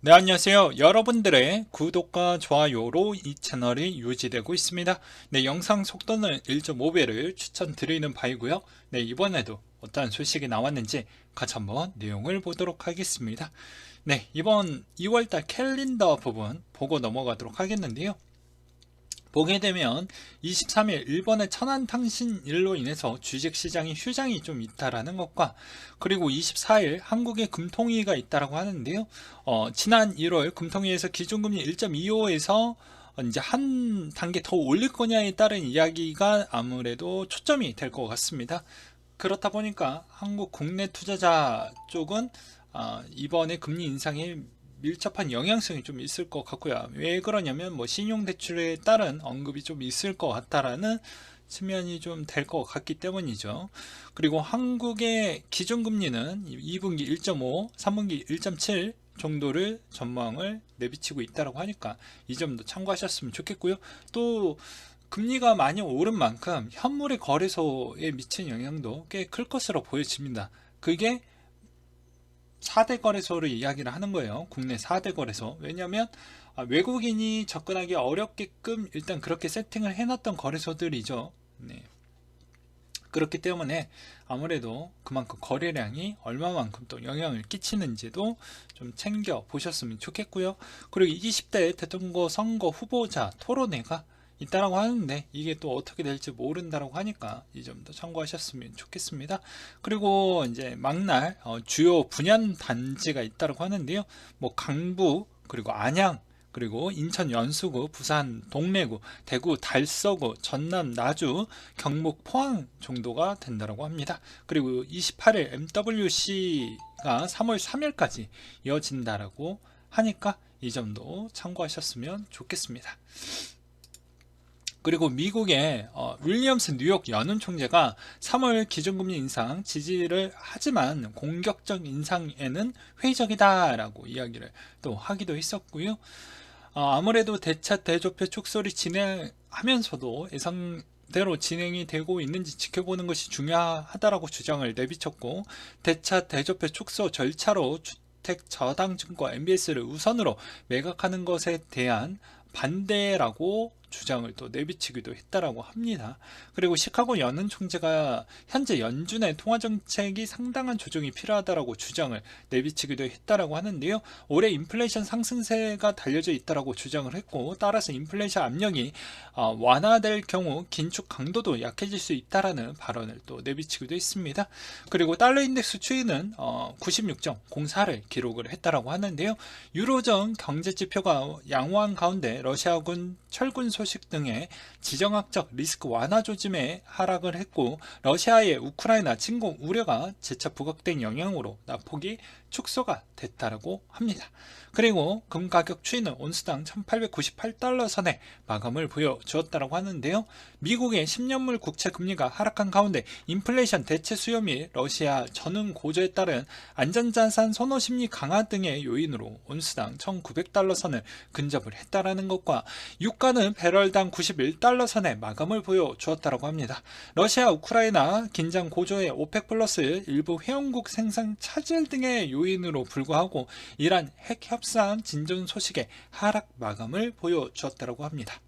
네, 안녕하세요. 여러분들의 구독과 좋아요로 이 채널이 유지되고 있습니다. 네, 영상 속도는 1.5배를 추천드리는 바이고요. 네, 이번에도 어떤 소식이 나왔는지 같이 한번 내용을 보도록 하겠습니다. 네, 이번 2월달 캘린더 부분 보고 넘어가도록 하겠는데요. 보게 되면 23일 일본의 천안탕신일로 인해서 주식시장이 휴장이 좀 있다라는 것과, 그리고 24일 한국의 금통위가 있다라고 하는데요. 지난 1월 금통위에서 기준금리 1.25에서 이제 한 단계 더 올릴 거냐에 따른 이야기가 아무래도 초점이 될 것 같습니다. 그렇다 보니까 한국 국내 투자자 쪽은 이번에 금리 인상에 밀접한 영향성이 좀 있을 것 같고요. 왜 그러냐면 신용대출에 따른 언급이 좀 있을 것 같다라는 측면이 좀 될 것 같기 때문이죠. 그리고 한국의 기준금리는 2분기 1.5, 3분기 1.7 정도를 전망을 내비치고 있다고 하니까 이 점도 참고하셨으면 좋겠고요. 또 금리가 많이 오른 만큼 현물의 거래소에 미친 영향도 꽤 클 것으로 보여집니다. 그게 4대 거래소를 이야기를 하는 거예요. 국내 4대 거래소. 왜냐하면 외국인이 접근하기 어렵게끔 일단 그렇게 세팅을 해놨던 거래소들이죠. 네. 그렇기 때문에 아무래도 그만큼 거래량이 얼마만큼 또 영향을 끼치는지도 좀 챙겨 보셨으면 좋겠고요. 그리고 20대 대통령 선거 후보자 토론회가 있다라고 하는데 이게 또 어떻게 될지 모른다라고 하니까 이 점도 참고하셨으면 좋겠습니다. 그리고 이제 막날 주요 분양 단지가 있다라고 하는데요. 강부, 그리고 안양, 그리고 인천 연수구, 부산 동래구, 대구 달서구, 전남 나주, 경북 포항 정도가 된다고 합니다. 그리고 28일 MWC가 3월 3일까지 이어진다라고 하니까 이 점도 참고하셨으면 좋겠습니다. 그리고 미국의 윌리엄스 뉴욕 연은 총재가 3월 기준금리 인상 지지를 하지만 공격적 인상에는 회의적이다라고 이야기를 또 하기도 했었고요. 아무래도 대차 대조표 축소를 진행하면서도 예상대로 진행이 되고 있는지 지켜보는 것이 중요하다라고 주장을 내비쳤고, 대차 대조표 축소 절차로 주택 저당증권 MBS를 우선으로 매각하는 것에 대한 반대라고 주장을 또 내비치기도 했다라고 합니다. 그리고 시카고 연은 총재가 현재 연준의 통화 정책이 상당한 조정이 필요하다라고 주장을 내비치기도 했다라고 하는데요. 올해 인플레이션 상승세가 달려져 있다라고 주장을 했고, 따라서 인플레이션 압력이 완화될 경우 긴축 강도도 약해질 수 있다라는 발언을 또 내비치기도 했습니다. 그리고 달러 인덱스 추이는 96.04를 기록을 했다라고 하는데요. 유로존 경제 지표가 양호한 가운데 러시아군 철군 소식 등의 지정학적 리스크 완화 조짐에 하락을 했고, 러시아의 우크라이나 침공 우려가 재차 부각된 영향으로 낙폭이 축소가 됐다고 합니다. 그리고 금 가격 추이는 온스당 1898달러 선에 마감을 보여주었다고 하는데요. 미국의 10년물 국채 금리가 하락한 가운데 인플레이션 대체 수요 및 러시아 전후 고조에 따른 안전자산 선호 심리 강화 등의 요인으로 온스당 1900달러 선을 근접을 했다라는 것과, 유가는 배럴당 91달러 선에 마감을 보여주었다고 합니다. 러시아 우크라이나 긴장 고조의 오펙 플러스 일부 회원국 생산 차질 등의 요인으로 불구하고 이란 핵 협상 진전 소식에 하락 마감을 보여주었다고 합니다.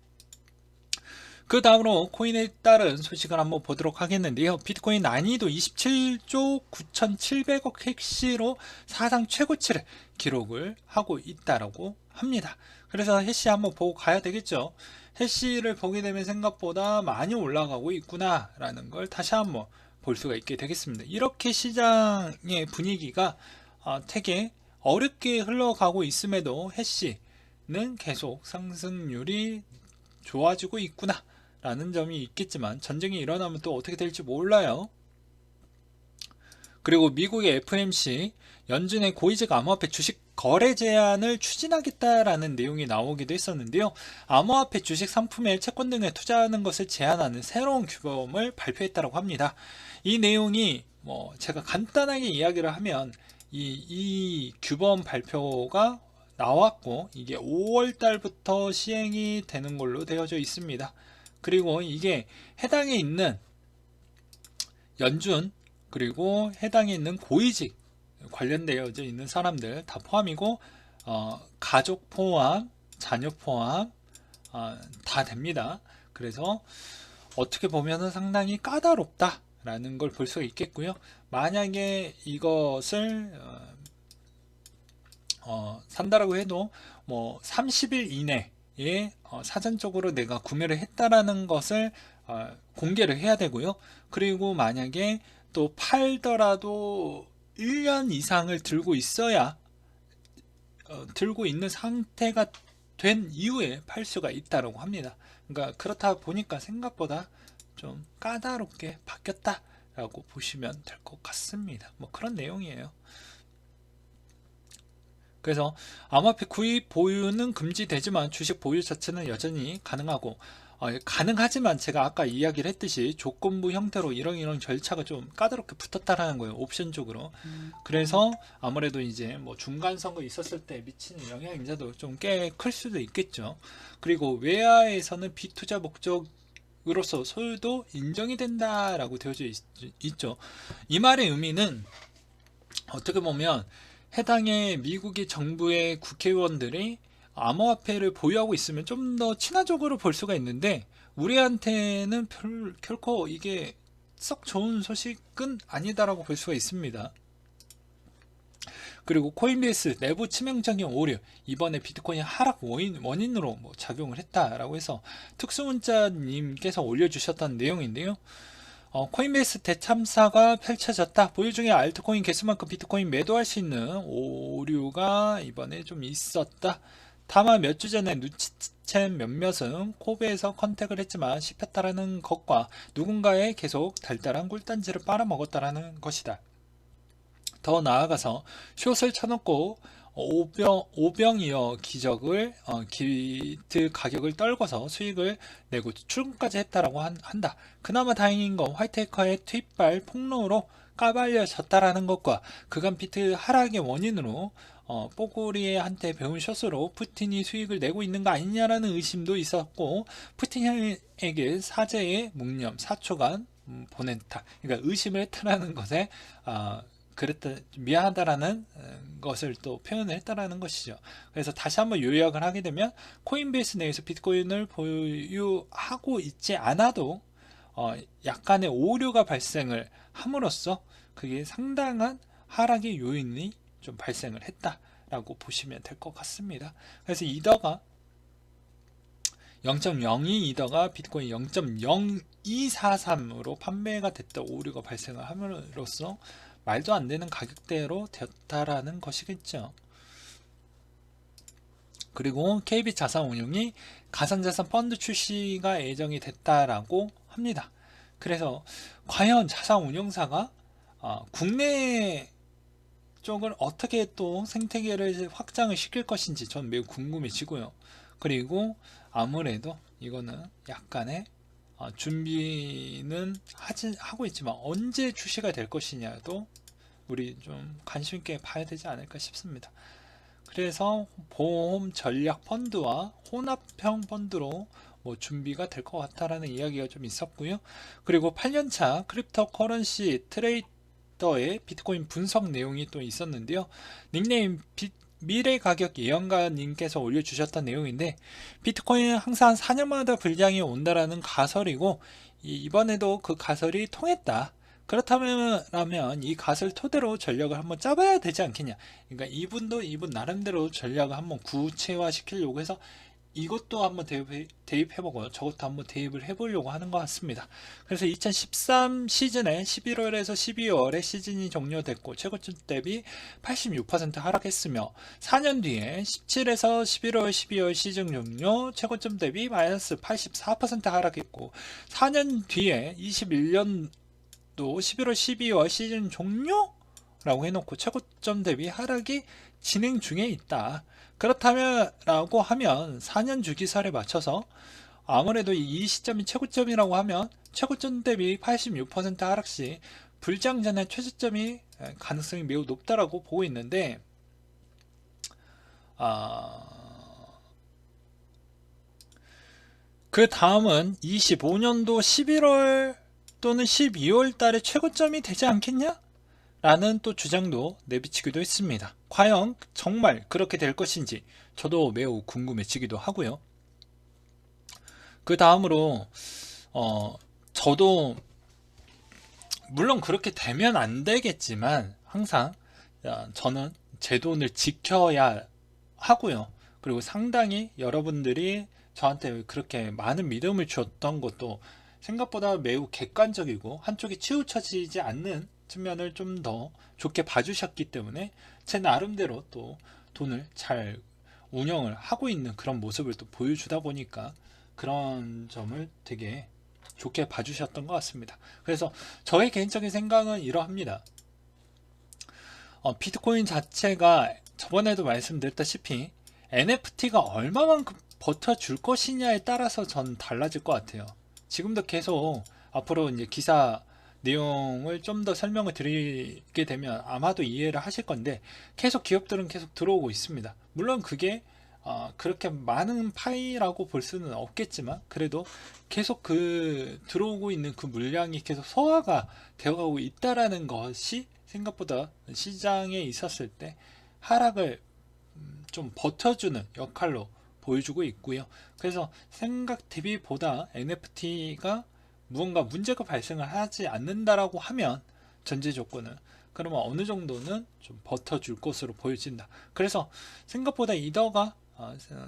그 다음으로 코인에 따른 소식을 한번 보도록 하겠는데요. 비트코인 난이도 27조 9,700억 해시로 사상 최고치를 기록을 하고 있다라고 합니다. 그래서 해시 한번 보고 가야 되겠죠. 해시를 보게 되면 생각보다 많이 올라가고 있구나 라는 걸 다시 한번 볼 수가 있게 되겠습니다. 이렇게 시장의 분위기가 되게 어렵게 흘러가고 있음에도 해시는 계속 상승률이 좋아지고 있구나 라는 점이 있겠지만, 전쟁이 일어나면 또 어떻게 될지 몰라요. 그리고 미국의 FMC 연준의 고위직 암호화폐 주식 거래 제한을 추진하겠다라는 내용이 나오기도 했었는데요. 암호화폐 주식 상품에 채권 등에 투자하는 것을 제한하는 새로운 규범을 발표했다고 합니다. 이 내용이 제가 간단하게 이야기를 하면 이 규범 발표가 나왔고, 이게 5월 달부터 시행이 되는 걸로 되어져 있습니다. 그리고 이게 해당에 있는 연준, 그리고 해당에 있는 고위직 관련되어 있는 사람들 다 포함이고, 가족 포함, 자녀 포함 다 됩니다. 그래서 어떻게 보면은 상당히 까다롭다라는 걸 볼 수가 있겠고요. 만약에 이것을 산다라고 해도 뭐 30일 이내에 사전적으로 내가 구매를 했다라는 것을 공개를 해야 되고요. 그리고 만약에 또 팔더라도 1년 이상을 들고 있어야 들고 있는 상태가 된 이후에 팔 수가 있다고 합니다. 그러니까 그렇다 보니까 생각보다 좀 까다롭게 바뀌었다라고 보시면 될 것 같습니다. 뭐 그런 내용이에요. 그래서 암호화폐 구입 보유는 금지되지만 주식 보유 자체는 여전히 가능하고 가능하지만 제가 아까 이야기를 했듯이 조건부 형태로 이런 절차가 좀 까다롭게 붙었다라는 거예요. 옵션적으로. 그래서 아무래도 이제 뭐 중간 선거 있었을 때 미치는 영향인자도 좀 꽤 클 수도 있겠죠. 그리고 외화에서는 비투자 목적으로서 소유도 인정이 된다라고 되어져 있죠. 이 말의 의미는 어떻게 보면 해당의 미국의 정부의 국회의원들이 암호화폐를 보유하고 있으면 좀 더 친화적으로 볼 수가 있는데 우리한테는 결코 이게 썩 좋은 소식은 아니다라고 볼 수가 있습니다. 그리고 코인베이스 내부 치명적인 오류, 이번에 비트코인 하락 원인으로 뭐 작용을 했다라고 해서 특수문자님께서 올려주셨던 내용인데요. 코인베이스 대참사가 펼쳐졌다. 보유 중에 알트코인 개수만큼 비트코인 매도할 수 있는 오류가 이번에 좀 있었다. 다만 몇 주 전에 눈치챈 몇몇은 코베에서 컨택을 했지만 씹혔다라는 것과 누군가의 계속 달달한 꿀단지를 빨아먹었다라는 것이다. 더 나아가서 숏을 쳐놓고 오병이어 기적을 기트 가격을 떨궈서 수익을 내고 출금까지 했다라고 한다. 그나마 다행인 건 화이트해커의 투입발 폭로로 까발려졌다라는 것과 그간 비트 하락의 원인으로 뽀고리한테 배운 숏으로 푸틴이 수익을 내고 있는 거 아니냐라는 의심도 있었고 푸틴에게 사죄의 묵념 4초간 보냈다. 그러니까 의심을 했다라는 것에 그랬다 미안하다라는 것을 또 표현을 했다라는 것이죠. 그래서 다시 한번 요약을 하게 되면 코인베이스 내에서 비트코인을 보유하고 있지 않아도 약간의 오류가 발생을 함으로써 그게 상당한 하락의 요인이 좀 발생을 했다라고 보시면 될 것 같습니다. 그래서 이더가 0.02 이더가 비트코인 0.0243으로 판매가 됐다 오류가 발생을 함으로써 말도 안 되는 가격대로 되었다라는 것이겠죠. 그리고 KB 자산운용이 가상자산 펀드 출시가 예정이 됐다라고 합니다. 그래서 과연 자산운용사가 국내 쪽을 어떻게 또 생태계를 확장을 시킬 것인지 전 매우 궁금해지고요. 그리고 아무래도 이거는 약간의 준비는 하고 있지만 언제 출시가 될 것이냐도 우리 좀 관심 있게 봐야 되지 않을까 싶습니다. 그래서 보험 전략 펀드와 혼합형 펀드로 뭐 준비가 될 것 같다라는 이야기가 좀 있었고요. 그리고 8년차 크립토 커런시 트레이더의 비트코인 분석 내용이 또 있었는데요. 닉네임 미래 가격 예언가님께서 올려주셨던 내용인데 비트코인은 항상 4년마다 불장이 온다라는 가설이고 이번에도 그 가설이 통했다. 그렇다면 이 가설 토대로 전략을 한번 짜봐야 되지 않겠냐. 그러니까 이분 나름대로 전략을 한번 구체화 시키려고 해서 이것도 한번 대입해보고 저것도 한번 대입을 해보려고 하는 것 같습니다. 그래서 2013 시즌에 11월에서 12월에 시즌이 종료됐고 최고점 대비 86% 하락했으며 4년 뒤에 17에서 11월 12월 시즌 종료 최고점 대비 마이너스 84% 하락했고 4년 뒤에 21년도 11월 12월 시즌 종료라고 해놓고 최고점 대비 하락이 진행 중에 있다. 그렇다면 라고 하면 4년 주기설에 맞춰서 아무래도 이 시점이 최고점이라고 하면 최고점 대비 86% 하락 시 불장 전의 최저점이 가능성이 매우 높다라고 보고 있는데 그 다음은 25년도 11월 또는 12월 달에 최고점이 되지 않겠냐? 라는 또 주장도 내비치기도 했습니다. 과연 정말 그렇게 될 것인지 저도 매우 궁금해지기도 하고요. 그 다음으로 저도 물론 그렇게 되면 안 되겠지만 항상 저는 제 돈을 지켜야 하고요. 그리고 상당히 여러분들이 저한테 그렇게 많은 믿음을 주었던 것도 생각보다 매우 객관적이고 한쪽이 치우쳐지지 않는 측면을 좀 더 좋게 봐주셨기 때문에 제 나름대로 또 돈을 잘 운영을 하고 있는 그런 모습을 또 보여주다 보니까 그런 점을 되게 좋게 봐주셨던 것 같습니다. 그래서 저의 개인적인 생각은 이러합니다. 비트코인 자체가 저번에도 말씀드렸다시피 NFT가 얼마만큼 버텨줄 것이냐에 따라서 전 달라질 것 같아요. 지금도 계속 앞으로 이제 기사 내용을 좀 더 설명을 드리게 되면 아마도 이해를 하실 건데 계속 기업들은 계속 들어오고 있습니다. 물론 그게 그렇게 많은 파이라고 볼 수는 없겠지만 그래도 계속 그 들어오고 있는 그 물량이 계속 소화가 되어가고 있다라는 것이 생각보다 시장에 있었을 때 하락을 좀 버텨주는 역할로 보여주고 있고요. 그래서 생각 대비보다 NFT가 무언가 문제가 발생을 하지 않는다라고 하면 전제 조건은 그러면 어느 정도는 좀 버텨줄 것으로 보여진다. 그래서 생각보다 이더가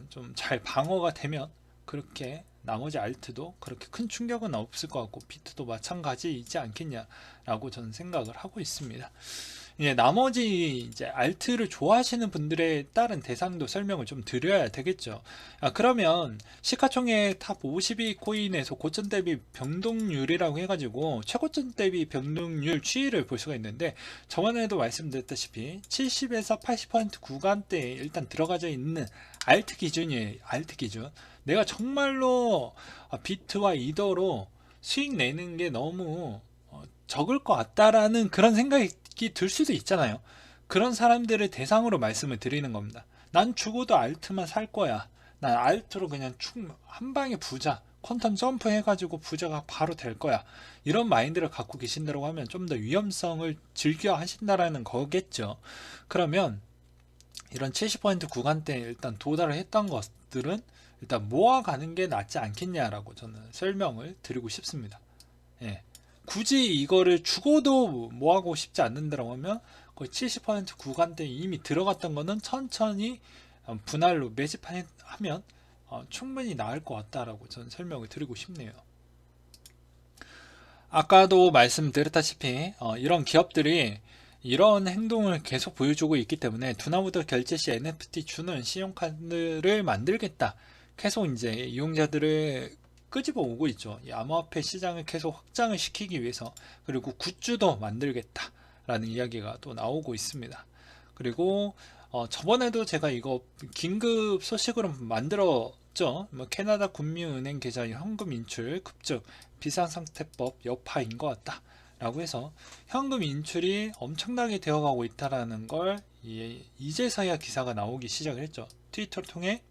좀 잘 방어가 되면 그렇게 나머지 알트도 그렇게 큰 충격은 없을 것 같고 비트도 마찬가지이지 않겠냐라고 저는 생각을 하고 있습니다. 이제 나머지 이제 알트를 좋아하시는 분들에 따른 대상도 설명을 좀 드려야 되겠죠. 그러면 시가총액 탑 52 코인에서 고점 대비 변동률이라고 해가지고 최고점 대비 변동률 추이를 볼 수가 있는데 저번에도 말씀드렸다시피 70에서 80% 구간대에 일단 들어가져 있는 알트 기준이에요. 알트 기준. 내가 정말로 비트와 이더로 수익 내는 게 너무 적을 것 같다라는 그런 생각이 들 수도 있잖아요. 그런 사람들을 대상으로 말씀을 드리는 겁니다. 난 죽어도 알트만 살 거야. 난 알트로 그냥 한 방에 부자, 퀀텀 점프 해가지고 부자가 바로 될 거야. 이런 마인드를 갖고 계신다고 하면 좀 더 위험성을 즐겨 하신다라는 거겠죠. 그러면 이런 70% 구간대에 일단 도달을 했던 것들은 일단 모아가는 게 낫지 않겠냐라고 저는 설명을 드리고 싶습니다. 예. 굳이 이거를 죽어도 뭐하고 싶지 않는다고 하면 거의 70% 구간대에 이미 들어갔던 거는 천천히 분할로 매집하면 충분히 나을 것 같다라고 저는 설명을 드리고 싶네요. 아까도 말씀드렸다시피 이런 기업들이 이런 행동을 계속 보여주고 있기 때문에 두나무도 결제 시 NFT 주는 신용카드를 만들겠다. 계속 이제 이용자들을 끄집어 오고 있죠. 이 암호화폐 시장을 계속 확장을 시키기 위해서 그리고 굿즈도 만들겠다라는 이야기가 또 나오고 있습니다. 그리고 저번에도 제가 이거 긴급 소식으로 만들었죠. 캐나다 국민은행 계좌 현금 인출 급증 비상상태법 여파인 것 같다. 라고 해서 현금 인출이 엄청나게 되어가고 있다라는 걸 이제서야 기사가 나오기 시작을 했죠. 트위터를 통해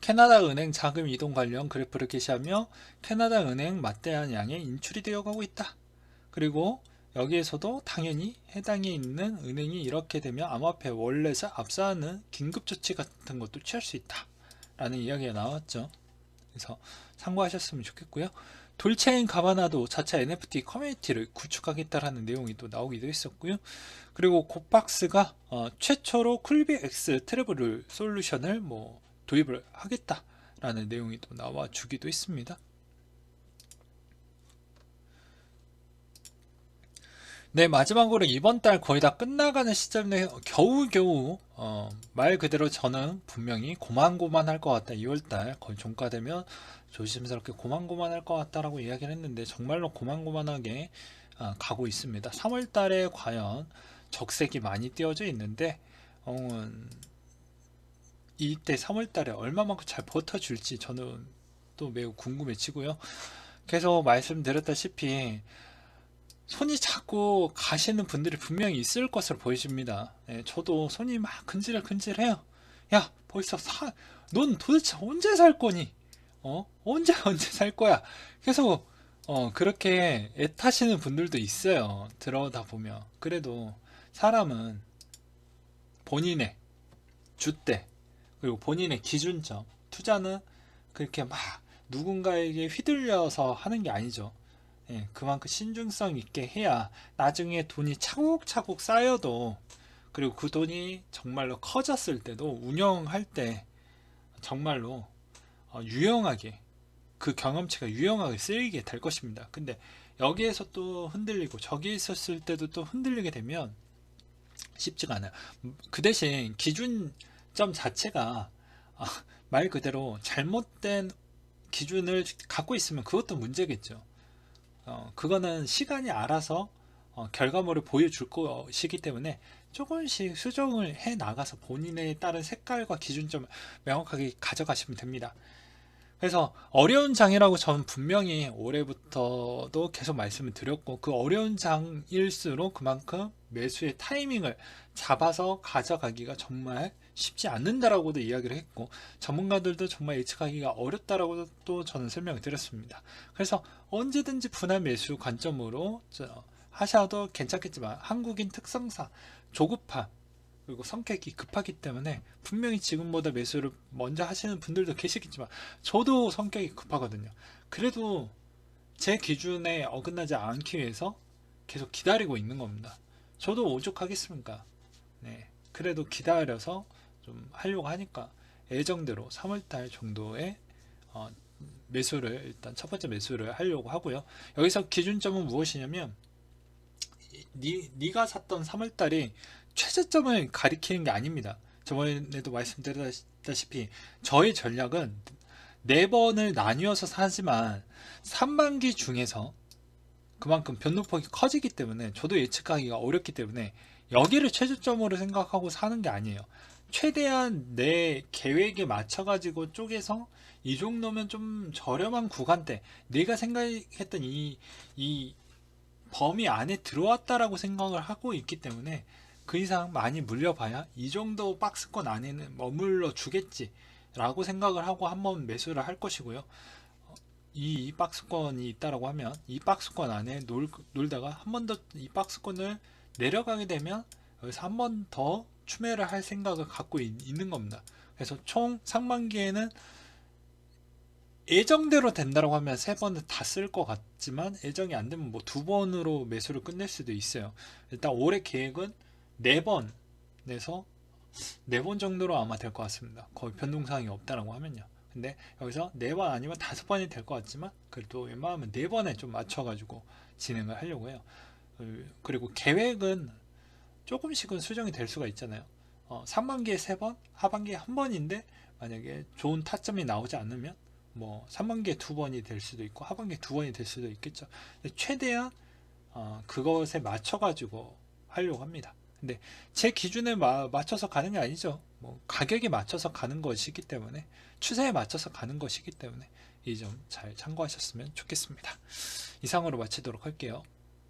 캐나다 은행 자금 이동 관련 그래프를 게시하며 캐나다 은행 막대한 양의 인출이 되어가고 있다. 그리고 여기에서도 당연히 해당에 있는 은행이 이렇게 되면 암호화폐 월렛을 압수하는 긴급조치 같은 것도 취할 수 있다. 라는 이야기가 나왔죠. 그래서 참고하셨으면 좋겠고요. 돌체인 가바나도 자체 NFT 커뮤니티를 구축하겠다라는 내용이 또 나오기도 했었고요. 그리고 곱박스가 최초로 쿨비 X 트래블 솔루션을 도입을 하겠다라는 내용이 또 나와 주기도 했습니다. 네, 마지막으로 이번 달 거의 다 끝나가는 시점에 겨우겨우 말 그대로 저는 분명히 고만고만할 것 같다. 2월달 거의 종가되면 조심스럽게 고만고만할 것 같다라고 이야기를 했는데 정말로 고만고만하게 가고 있습니다. 3월달에 과연 적색이 많이 띄어져 있는데 이때 3월달에 얼마만큼 잘 버텨줄지 저는 또 매우 궁금해지고요. 계속 말씀드렸다시피 손이 자꾸 가시는 분들이 분명히 있을 것으로 보여집니다. 저도 손이 막 근질근질해요. 야, 벌써 넌 도대체 언제 살 거니? 언제 살 거야? 계속 그렇게 애타시는 분들도 있어요. 들어다 보면. 그래도 사람은 본인의 줏대, 그리고 본인의 기준점, 투자는 그렇게 막 누군가에게 휘둘려서 하는 게 아니죠. 예, 그만큼 신중성 있게 해야 나중에 돈이 차곡차곡 쌓여도, 그리고 그 돈이 정말로 커졌을 때도 운영할 때 정말로 유용하게, 그 경험치가 유용하게 쓰이게 될 것입니다. 근데 여기에서 또 흔들리고 저기 있었을 때도 또 흔들리게 되면 쉽지가 않아요. 그 대신 기준점 자체가 아, 말 그대로 잘못된 기준을 갖고 있으면 그것도 문제겠죠. 그거는 시간이 알아서 결과물을 보여줄 것이기 때문에 조금씩 수정을 해 나가서 본인에 따른 색깔과 기준점을 명확하게 가져가시면 됩니다. 그래서 어려운 장이라고 저는 분명히 올해부터도 계속 말씀을 드렸고, 그 어려운 장일수록 그만큼 매수의 타이밍을 잡아서 가져가기가 정말 쉽지 않는다라고도 이야기를 했고, 전문가들도 정말 예측하기가 어렵다라고 또 저는 설명을 드렸습니다. 그래서 언제든지 분할 매수 관점으로 하셔도 괜찮겠지만, 한국인 특성상 조급함, 그리고 성격이 급하기 때문에 분명히 지금보다 매수를 먼저 하시는 분들도 계시겠지만, 저도 성격이 급하거든요. 그래도 제 기준에 어긋나지 않기 위해서 계속 기다리고 있는 겁니다. 저도 오죽하겠습니까? 네. 그래도 기다려서 좀 하려고 하니까 예정대로 3월달 정도에 어, 매수를, 일단 첫 번째 매수를 하려고 하고요. 여기서 기준점은 무엇이냐면, 네가 샀던 3월달이 최저점을 가리키는 게 아닙니다. 저번에도 말씀드렸다시피 저의 전략은 4번을 나뉘어서 사지만 3만기 중에서 그만큼 변동폭이 커지기 때문에 저도 예측하기가 어렵기 때문에 여기를 최저점으로 생각하고 사는 게 아니에요. 최대한 내 계획에 맞춰 가지고 쪼개서 이 정도면 좀 저렴한 구간대, 내가 생각했던 이 범위 안에 들어왔다라고 생각을 하고 있기 때문에 그 이상 많이 물려봐야 이 정도 박스권 안에는 머물러 주겠지 라고 생각을 하고 한번 매수를 할 것이고요. 이 박스권이 있다라고 하면 이 박스권 안에 놀다가 한 번 더 이 박스권을 내려가게 되면 여기서 한 번 더 추매를 할 생각을 갖고 있는 겁니다. 그래서 총 상반기에는 예정대로 된다고 하면 3번을 다 쓸 것 같지만, 예정이 안 되면 뭐 2번으로 매수를 끝낼 수도 있어요. 일단 올해 계획은 4번에서 4번 정도로 아마 될 것 같습니다. 거의 변동사항이 없다라고 하면요. 근데 여기서 4번 아니면 5번이 될 것 같지만, 그래도 웬만하면 4번에 좀 맞춰가지고 진행을 하려고 해요. 그리고 계획은 조금씩은 수정이 될 수가 있잖아요. 상반기에 3번, 하반기에 1번인데 만약에 좋은 타점이 나오지 않으면 뭐 3반기에 2번이 될 수도 있고 하반기에 2번이 될 수도 있겠죠. 최대한 그것에 맞춰 가지고 하려고 합니다. 근데 제 기준에 맞춰서 가는 게 아니죠. 뭐 가격에 맞춰서 가는 것이기 때문에, 추세에 맞춰서 가는 것이기 때문에 이 점 잘 참고하셨으면 좋겠습니다. 이상으로 마치도록 할게요.